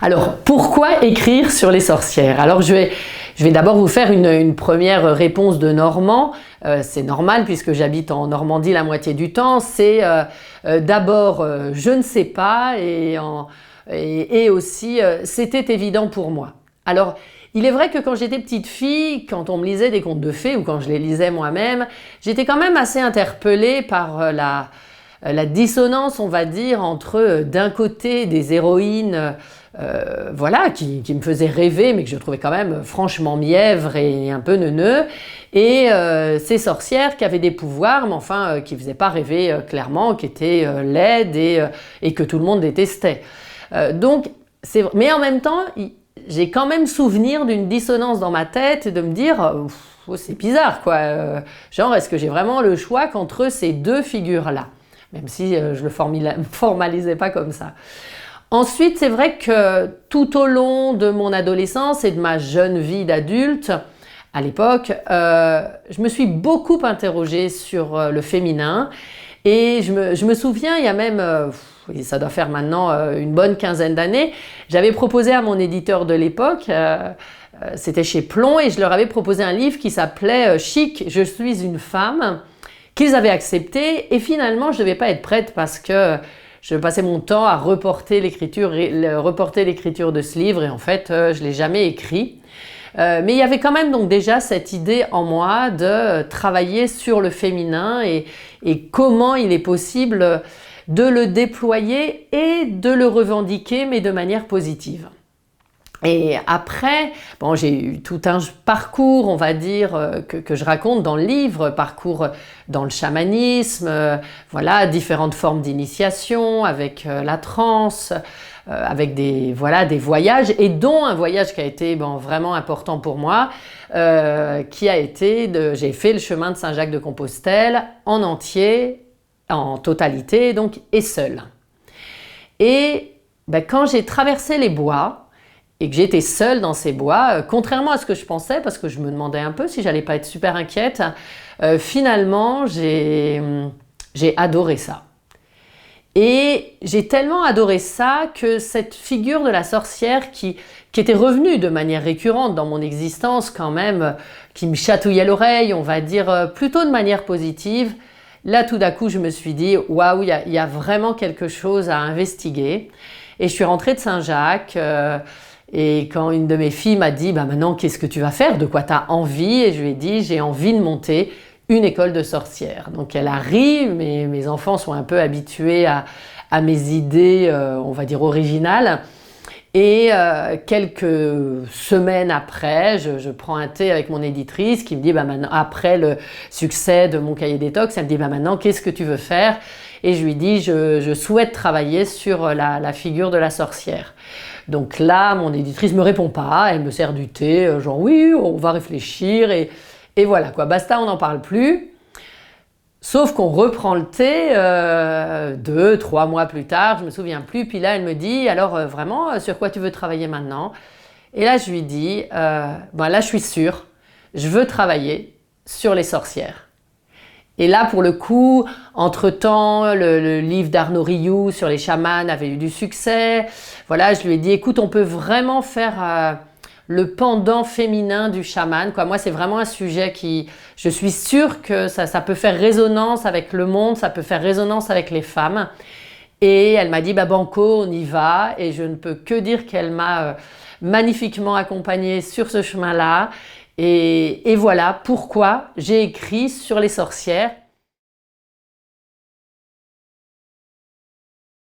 Alors, pourquoi écrire sur les sorcières? Alors, je vais d'abord vous faire une première réponse de Normand. C'est normal puisque j'habite en Normandie la moitié du temps. C'est d'abord je ne sais pas et aussi c'était évident pour moi. Alors, il est vrai que quand j'étais petite fille, quand on me lisait des contes de fées ou quand je les lisais moi-même, j'étais quand même assez interpellée par la dissonance, on va dire, entre d'un côté des héroïnes voilà, qui me faisaient rêver, mais que je trouvais quand même franchement mièvres et un peu neuneux, et ces sorcières qui avaient des pouvoirs, mais enfin qui ne faisaient pas rêver clairement, qui étaient laides et que tout le monde détestait. Mais en même temps, j'ai quand même souvenir d'une dissonance dans ma tête et de me dire oh, c'est bizarre quoi, genre est-ce que j'ai vraiment le choix qu'entre ces deux figures-là, même si je le formalisais pas comme ça. Ensuite, c'est vrai que tout au long de mon adolescence et de ma jeune vie d'adulte, à l'époque, je me suis beaucoup interrogée sur le féminin et je me souviens, il y a même, ça doit faire maintenant une bonne quinzaine d'années, j'avais proposé à mon éditeur de l'époque, c'était chez Plomb, et je leur avais proposé un livre qui s'appelait Chic, je suis une femme, qu'ils avaient accepté, et finalement je ne devais pas être prête parce que je passais mon temps à reporter l'écriture de ce livre et en fait je ne l'ai jamais écrit. Mais il y avait quand même donc déjà cette idée en moi de travailler sur le féminin et comment il est possible de le déployer et de le revendiquer, mais de manière positive. Et après, bon, j'ai eu tout un parcours, on va dire, que je raconte dans le livre, parcours dans le chamanisme, voilà, différentes formes d'initiation, avec la transe, avec des voyages, et dont un voyage qui a été vraiment important pour moi, qui a été, j'ai fait le chemin de Saint-Jacques de Compostelle en entier, en totalité, donc, et seule. Et quand j'ai traversé les bois, et que j'étais seule dans ces bois, contrairement à ce que je pensais, parce que je me demandais un peu si j'allais pas être super inquiète, finalement j'ai adoré ça. Et j'ai tellement adoré ça que cette figure de la sorcière qui était revenue de manière récurrente dans mon existence quand même, qui me chatouillait l'oreille, on va dire plutôt de manière positive, là tout d'un coup je me suis dit waouh, il y a vraiment quelque chose à investiguer. Et je suis rentrée de Saint-Jacques, et quand une de mes filles m'a dit maintenant qu'est-ce que tu vas faire, de quoi tu as envie, et je lui ai dit j'ai envie de monter une école de sorcières. Donc elle a ri, mes enfants sont un peu habitués à mes idées, on va dire originales. Et quelques semaines après, je prends un thé avec mon éditrice qui me dit maintenant, après le succès de mon cahier détox, elle me dit maintenant qu'est-ce que tu veux faire? Et je lui dis je souhaite travailler sur la figure de la sorcière. Donc là, mon éditrice ne me répond pas, elle me sert du thé, genre oui, on va réfléchir et voilà quoi, basta, on n'en parle plus. Sauf qu'on reprend le thé 2-3 mois plus tard, je me souviens plus, puis là elle me dit alors vraiment sur quoi tu veux travailler maintenant? Et là je lui dis là je suis sûre, je veux travailler sur les sorcières. Et là, pour le coup, entre-temps, le livre d'Arnaud Rioux sur les chamans avait eu du succès. Voilà, je lui ai dit, écoute, on peut vraiment faire le pendant féminin du chaman, quoi. Moi, c'est vraiment un sujet qui, je suis sûre que ça peut faire résonance avec le monde, ça peut faire résonance avec les femmes. Et elle m'a dit, banco, on y va. Et je ne peux que dire qu'elle m'a magnifiquement accompagnée sur ce chemin-là. Et voilà pourquoi j'ai écrit sur les sorcières.